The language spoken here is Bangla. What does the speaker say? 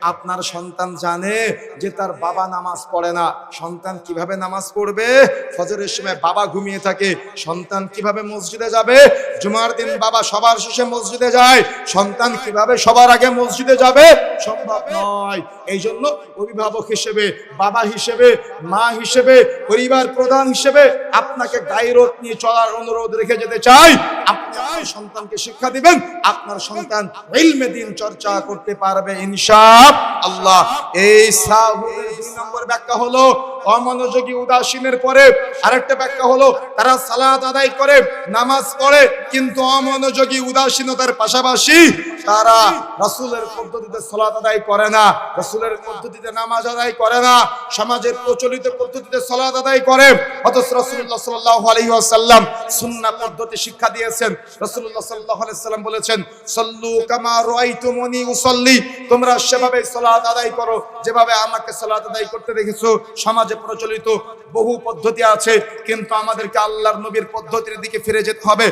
আপনার সন্তান জানে যে তার বাবা নামাজ পড়ে না, সন্তান কিভাবে নামাজ পড়বে? ফজরের সময় বাবা ঘুমিয়ে থাকে, সন্তান কিভাবে মসজিদে যাবে? জুমার দিন বাবা সবার শেষে মসজিদে যায়, সন্তান কিভাবে সবার আগে মসজিদে যাবে? সম্ভব নয়। এই জন্য অভিভাবক হিসেবে, বাবা হিসেবে, মা হিসেবে, পরিবার প্রধান হিসেবে আপনাকে গায়রত নিয়ে চলার অনুরোধ রেখে যেতে চাই। আপনি আপনার সন্তানকে শিক্ষা দিবেন, আপনার সন্তান ইলমে দ্বীন চর্চা করতে পারবে ইনশাআল্লাহ। এই সাহুদের 2 নম্বর ব্যাখ্যা হলো অমনোযোগী উদাসীনের পরে আরেকটা ব্যাখ্যা হলো তারা সালাত আদায় করে, নামাজ পড়ে, কিন্তু অমনোযোগী উদাসীনতার পাশাপাশি তারা রাসূলের পদ্ধতিতে সালাত আদায় করে না, রাসূলের পদ্ধতিতে নামাজ আদায় করে না, সমাজের প্রচলিত পদ্ধতিতে সালাত আদায় করে। অথচ রাসূলুল্লাহ সাল্লাল্লাহু আলাইহি ওয়াসাল্লাম সুন্নাহ পদ্ধতি শিক্ষা দিয়েছেন। রাসূলুল্লাহ সাল্লাল্লাহু আলাইহি ওয়াসাল্লাম বলেছেন, সাল্লু কামা রাআইতুমুনি উসাল্লি, তোমরা সেভাবে সালাত আদায় করো যেভাবে আমাকে সালাত আদায় করতে দেখেছো। সমাজে প্রচলিত বহু পদ্ধতি আছে, কিন্তু আমাদেরকে আল্লাহর নবীর পদ্ধতির দিকে ফিরে যেতে হবে।